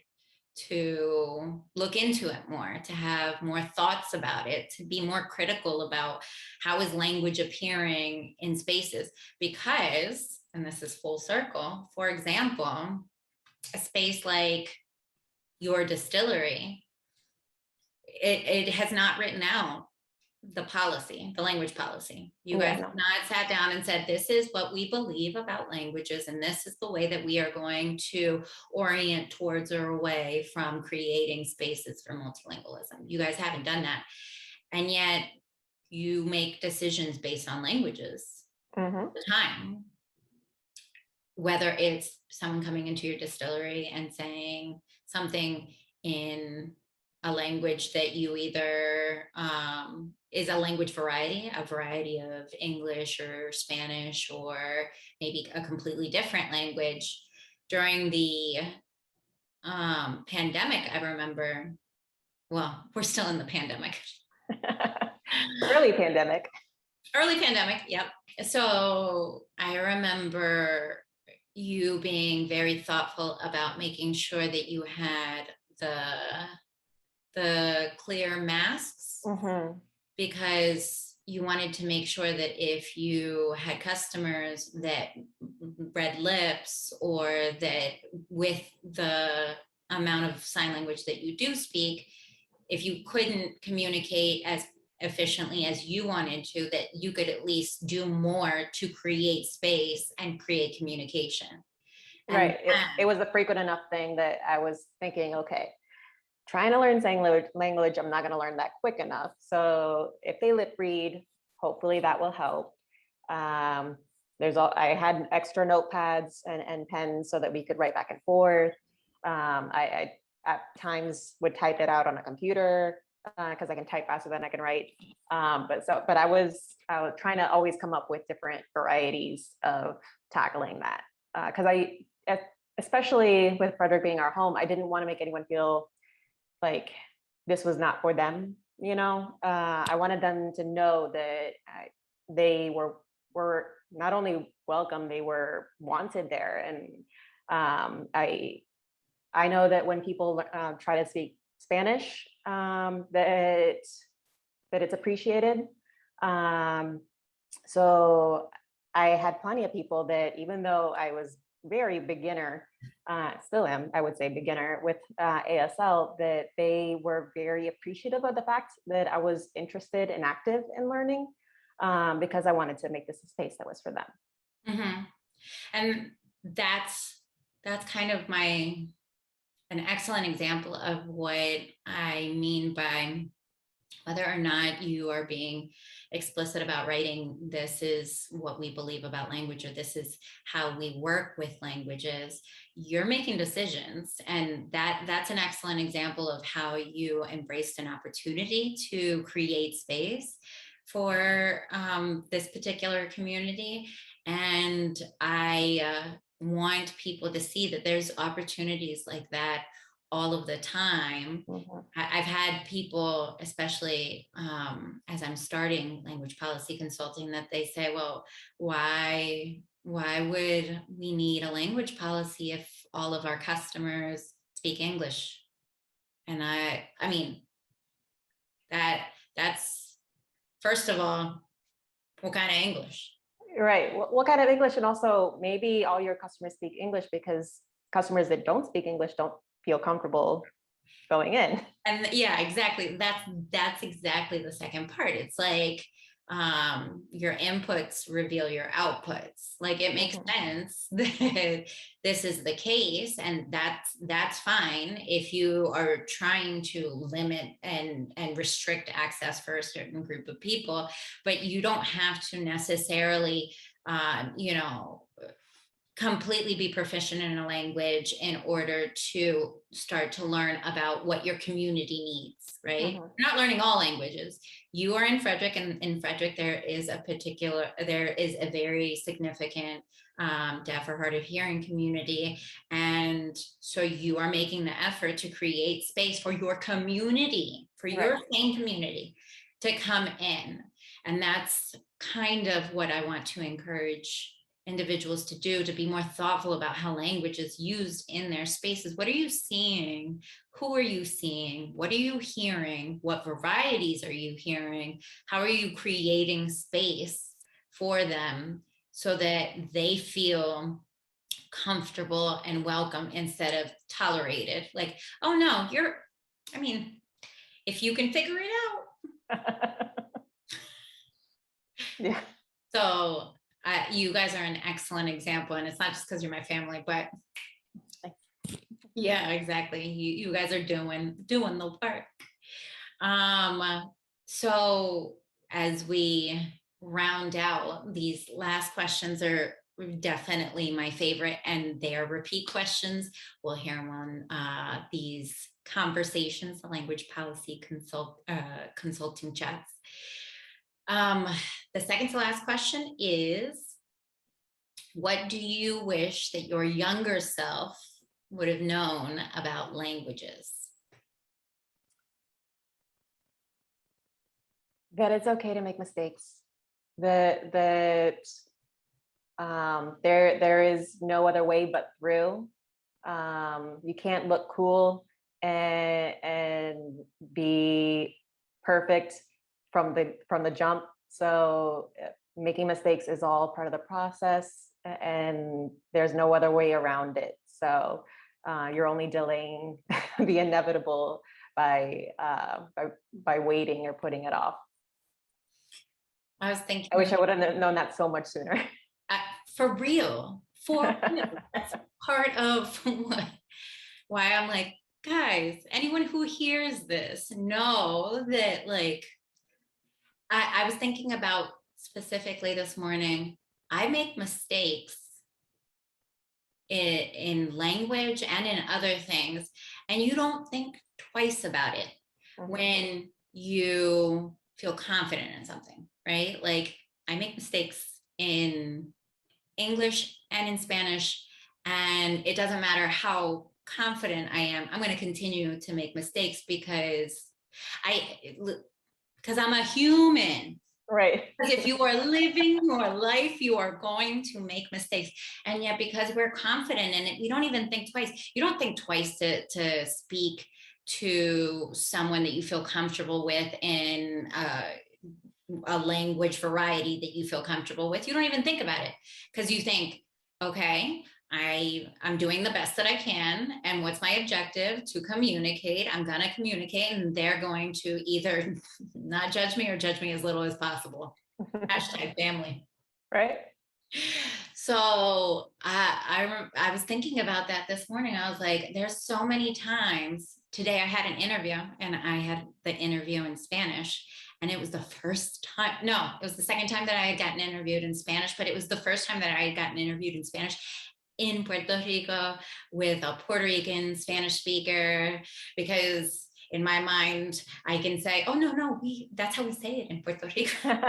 to look into it more, to have more thoughts about it, to be more critical about how is language appearing in spaces. Because, and this is full circle, for example, a space like your distillery, it has not written out the policy, the language policy. You guys have not sat down and said, this is what we believe about languages, and this is the way that we are going to orient towards or away from creating spaces for multilingualism. You guys haven't done that. And yet you make decisions based on languages all the time. Whether it's someone coming into your distillery and saying something in a language that you either is a language variety, a variety of English or Spanish, or maybe a completely different language. During the pandemic, I remember, well, we're still in the pandemic. Early pandemic. Early pandemic, yep. So I remember you being very thoughtful about making sure that you had the clear masks, Mm-hmm. because you wanted to make sure that if you had customers that read lips, or that with the amount of sign language that you do speak, if you couldn't communicate as efficiently as you wanted to, that you could at least do more to create space and create communication. Right. It was a frequent enough thing that I was thinking, okay, trying to learn language, I'm not going to learn that quick enough. So if they lip read, hopefully that will help. I had extra notepads and pens so that we could write back and forth. I at times would type it out on a computer because I can type faster than I can write. But I was trying to always come up with different varieties of tackling that because especially with Frederick being our home, I didn't want to make anyone feel like this was not for them. I wanted them to know that they were not only welcome, they were wanted there. And I know that when people try to speak Spanish, that it's appreciated. So I had plenty of people that, even though I was very beginner, still am, I would say beginner with ASL, that they were very appreciative of the fact that I was interested and active in learning, because I wanted to make this a space that was for them. Mm-hmm. And that's kind of an excellent example of what I mean by whether or not you are being explicit about writing, this is what we believe about language, or this is how we work with languages, you're making decisions. And that's an excellent example of how you embraced an opportunity to create space for this particular community. And I want people to see that there's opportunities like that all of the time. Mm-hmm. I've had people, especially as I'm starting language policy consulting, that they say, well, why would we need a language policy if all of our customers speak English? And I mean, that's, first of all, what kind of English? Right. What kind of English? And also maybe all your customers speak English because customers that don't speak English don't feel comfortable going in. And yeah, exactly. That's exactly the second part. It's like your inputs reveal your outputs. Like, it makes sense that this is the case, and that's fine if you are trying to limit and restrict access for a certain group of people, but you don't have to necessarily completely be proficient in a language in order to start to learn about what your community needs, right? You're not learning all languages. You are in Frederick, and in Frederick there is a very significant deaf or hard of hearing community. And so you are making the effort to create space for your community, for your same community to come in. And that's kind of what I want to encourage individuals to do, to be more thoughtful about how language is used in their spaces. What are you seeing? Who are you seeing? What are you hearing? What varieties are you hearing? How are you creating space for them so that they feel comfortable and welcome instead of tolerated? Like, oh no, if you can figure it out. Yeah. So you guys are an excellent example, and it's not just because you're my family, but yeah, exactly. You guys are doing the work. So as we round out, these last questions are definitely my favorite, and they are repeat questions. We'll hear them on these conversations, the language policy consulting chats. The second to last question is, what do you wish that your younger self would have known about languages? that it's okay to make mistakes. That there is no other way but through. You can't look cool and be perfect from the jump. So making mistakes is all part of the process, and there's no other way around it. So you're only delaying the inevitable by waiting or putting it off. I was thinking, I wish I would have known that so much sooner. for real, that's part of why I'm like, guys, anyone who hears this know that, like, I was thinking about specifically this morning, I make mistakes in language and in other things, and you don't think twice about it when you feel confident in something, right? Like, I make mistakes in English and in Spanish, and it doesn't matter how confident I am, I'm going to continue to make mistakes because I'm a human. Right. If you are living your life, you are going to make mistakes. And yet, because we're confident in it, we don't even think twice. You don't think twice to speak to someone that you feel comfortable with in a language variety that you feel comfortable with. You don't even think about it because you think, okay, I'm doing the best that I can. And what's my objective? To communicate. I'm going to communicate, and they're going to either not judge me or judge me as little as possible. Hashtag family. Right. So I was thinking about that this morning. I was like, there's so many times. Today I had an interview, and I had the interview in Spanish, and it was the first time, no, it was the second time that I had gotten interviewed in Spanish, but it was the first time that I had gotten interviewed in Spanish in Puerto Rico with a Puerto Rican Spanish speaker, because in my mind, I can say, oh, no, that's how we say it in Puerto Rico.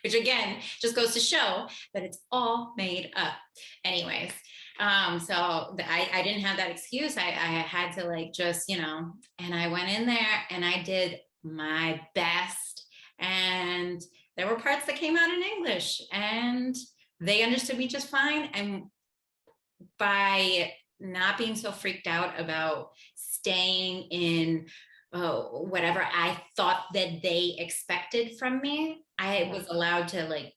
Which again, just goes to show that it's all made up. Anyways, so I didn't have that excuse. I had to, like, just, and I went in there and I did my best. And there were parts that came out in English and they understood me just fine. And by not being so freaked out about staying in whatever I thought that they expected from me, I was allowed to, like,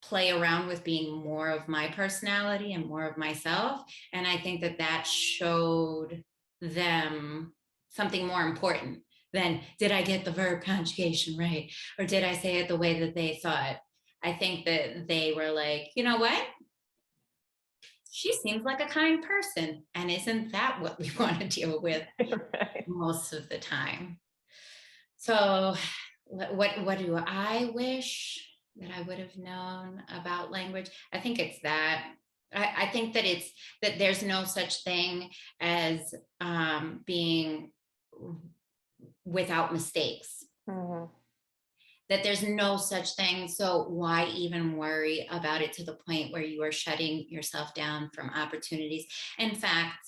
play around with being more of my personality and more of myself. And I think that showed them something more important than, did I get the verb conjugation right? Or did I say it the way that they thought? I think that they were like, you know what? She seems like a kind person. And isn't that what we want to deal with most of the time? So what do I wish that I would have known about language? I think it's that. I think that that there's no such thing as being without mistakes. That there's no such thing. So why even worry about it to the point where you are shutting yourself down from opportunities? In fact,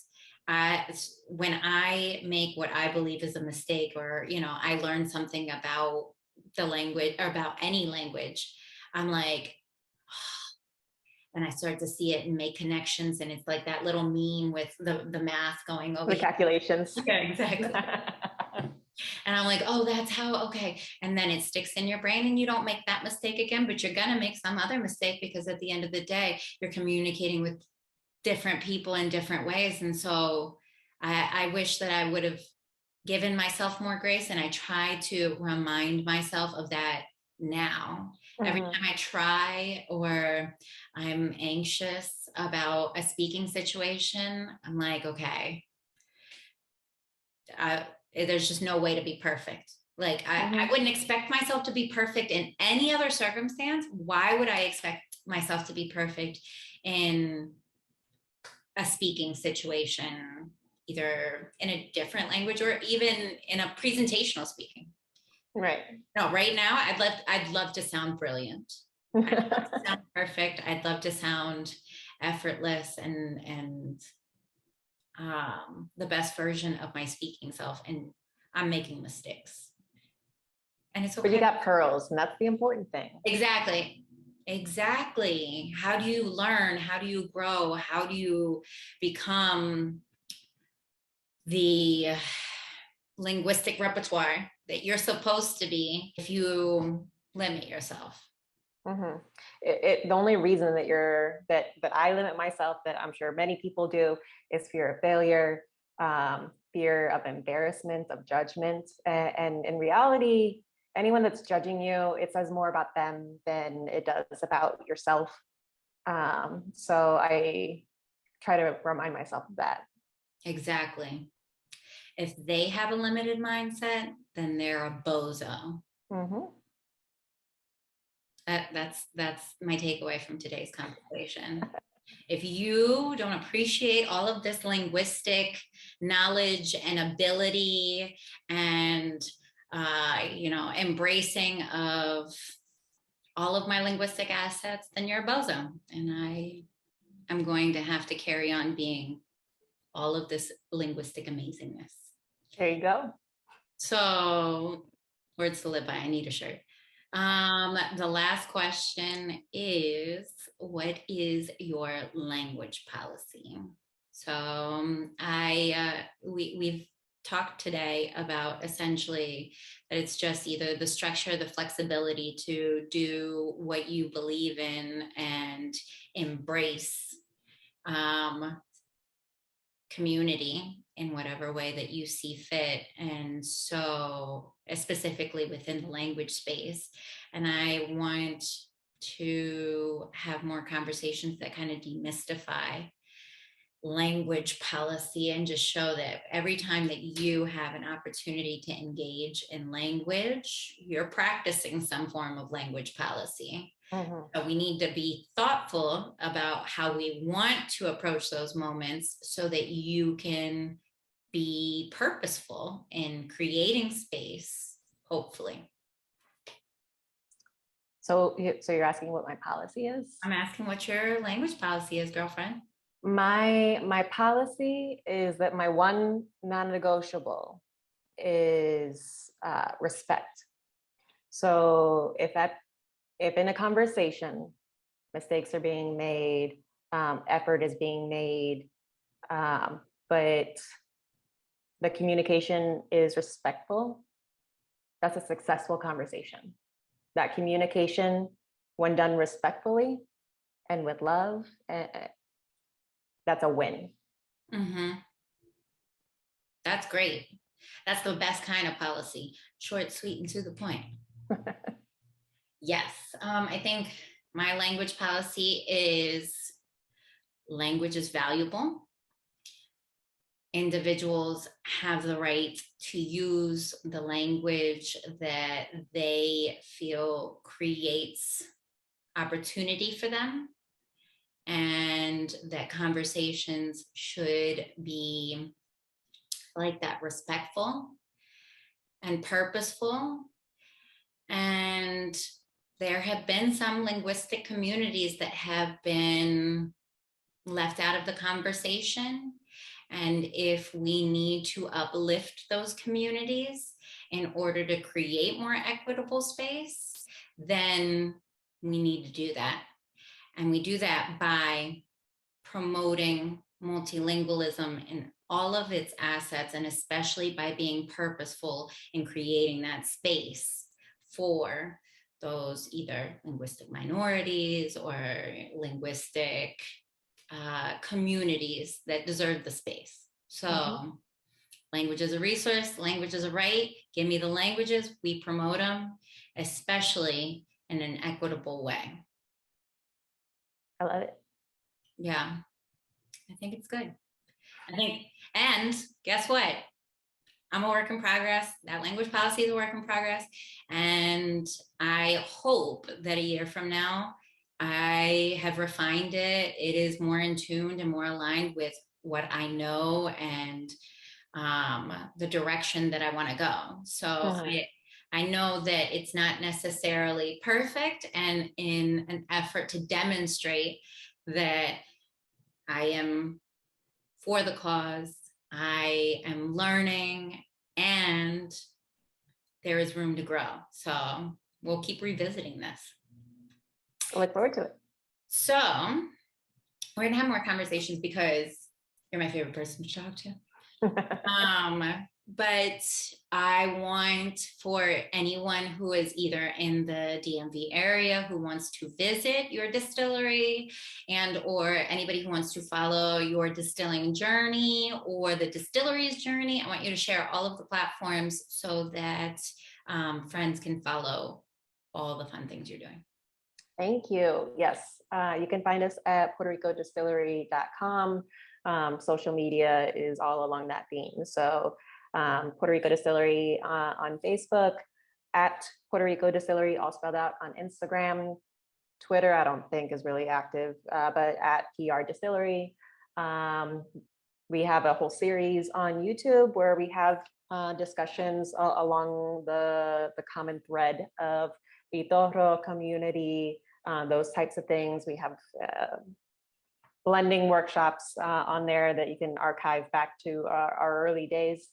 when I make what I believe is a mistake, or, I learn something about the language or about any language, I'm like, and I start to see it and make connections. And it's like that little meme with the math going over. The calculations. Yeah, exactly. And I'm like, oh, that's how, okay. And then it sticks in your brain and you don't make that mistake again, but you're going to make some other mistake, because at the end of the day, you're communicating with different people in different ways. And so I wish that I would have given myself more grace. And I try to remind myself of that now. Every time I try or I'm anxious about a speaking situation, I'm like, okay, there's just no way to be perfect. Like, I wouldn't expect myself to be perfect in any other circumstance. Why would I expect myself to be perfect in a speaking situation, either in a different language or even in a presentational speaking? Right. No, right now, I'd love to sound brilliant. I'd love to sound perfect. I'd love to sound effortless and the best version of my speaking self. And I'm making mistakes. And it's okay. But you got pearls, and that's the important thing. Exactly. How do you learn? How do you grow? How do you become the linguistic repertoire that you're supposed to be if you limit yourself? Mm-hmm. The only reason that I limit myself, that I'm sure many people do, is fear of failure, fear of embarrassment, of judgment. And in reality, anyone that's judging you, it says more about them than it does about yourself. So I try to remind myself of that. Exactly. If they have a limited mindset, then they're a bozo. Mm-hmm. That's my takeaway from today's conversation. If you don't appreciate all of this linguistic knowledge and ability and embracing of all of my linguistic assets, then you're a bozo. And I am going to have to carry on being all of this linguistic amazingness. There you go. So, words to live by. I need a shirt. The last question is, what is your language policy? So we've talked today about essentially that it's just either the structure, the flexibility to do what you believe in and embrace community in whatever way that you see fit. And so specifically within the language space. And I want to have more conversations that kind of demystify language policy and just show that every time that you have an opportunity to engage in language, you're practicing some form of language policy. Mm-hmm. So we need to be thoughtful about how we want to approach those moments so that you can be purposeful in creating space, hopefully. So you're asking what my policy is? I'm asking what your language policy is, girlfriend. My policy is that my one non-negotiable is respect. So if in a conversation mistakes are being made, effort is being made, but the communication is respectful, that's a successful conversation. That communication, when done respectfully and with love, that's a win. Mm-hmm. That's great. That's the best kind of policy. Short, sweet, and to the point. Yes. I think my language policy is language is valuable. Individuals have the right to use the language that they feel creates opportunity for them, and that conversations should be like that, respectful and purposeful. And there have been some linguistic communities that have been left out of the conversation. And if we need to uplift those communities in order to create more equitable space, then we need to do that. And we do that by promoting multilingualism in all of its assets, and especially by being purposeful in creating that space for those either linguistic minorities or linguistic communities that deserve the space. So language is a resource, language is a right. Give me the languages, we promote them, especially in an equitable way. I love it. Yeah, I think it's good. And guess what? I'm a work in progress. That language policy is a work in progress. And I hope that a year from now, I have refined it. It is more in tune and more aligned with what I know and the direction that I want to go. So I know that it's not necessarily perfect, and in an effort to demonstrate that I am for the cause, I am learning, and there is room to grow. So we'll keep revisiting this. I look forward to it. So we're gonna have more conversations because you're my favorite person to talk to. But I want for anyone who is either in the DMV area who wants to visit your distillery and or anybody who wants to follow your distilling journey or the distillery's journey, I want you to share all of the platforms so that friends can follow all the fun things you're doing. Thank you. Yes, you can find us at PuertoRicoDistillery.com. Social media is all along that theme. So Puerto Rico Distillery on Facebook, at Puerto Rico Distillery, all spelled out on Instagram. Twitter, I don't think is really active, but at PR Distillery. We have a whole series on YouTube where we have discussions along the common thread of the Toro community, those types of things. We have blending workshops on there that you can archive back to our early days.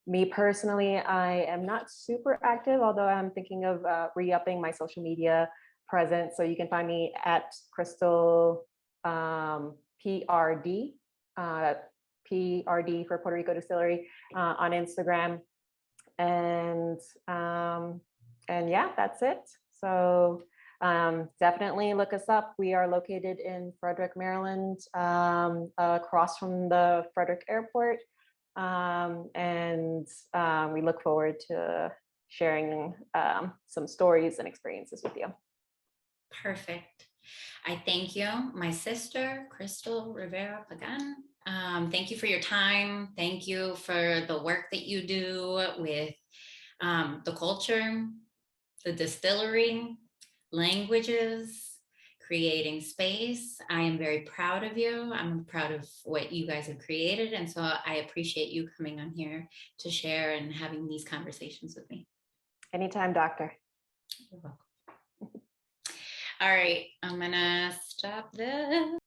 Me personally, I am not super active, although I'm thinking of re-upping my social media presence. So you can find me at Crystal PRD, PRD for Puerto Rico Distillery on Instagram. And yeah, that's it. So definitely look us up. We are located in Frederick, Maryland, across from the Frederick Airport. We look forward to sharing some stories and experiences with you. Perfect. I thank you, my sister, Crystal Rivera Pagán. Thank you for your time. Thank you for the work that you do with the culture, the distillery, languages, creating space. I am very proud of you. I'm proud of what you guys have created. And so I appreciate you coming on here to share and having these conversations with me. Anytime, doctor. You're welcome. All right, I'm gonna stop this.